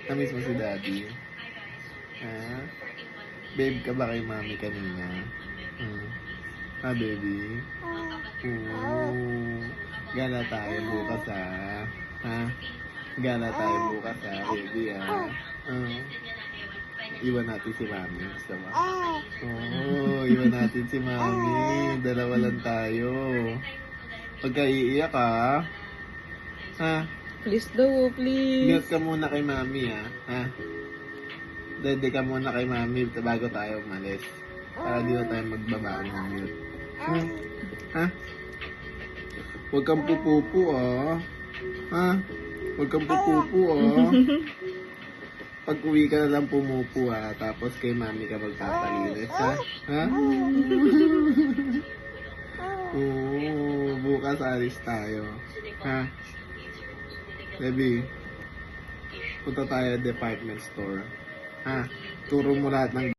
Namiss mo si daddy? Ha? Babe ka ba kay mami kanina? Ha, baby? Oo. Gala tayo bukas, ha? Gala tayo bukas, baby, Iwan natin si mami. Gusto mo? Oo, iwan natin si mami. Dalawa lang tayo. Pagka iiyak, ha? Please daw, please. Mute ka muna kay mami, ha? Dede ka muna kay mami bago tayo umalis. Para di na tayo magbabaan ng mute. Ha? Huwag kang pupupu, ha? Huwag kang pupupu, Pag uwi ka na lang pumupu, tapos kay mami ka magpapalinis, ha? Ha? Oo, bukas alis tayo. Ha? Baby, punta tayo department store. Ha? Turo mo lahat ng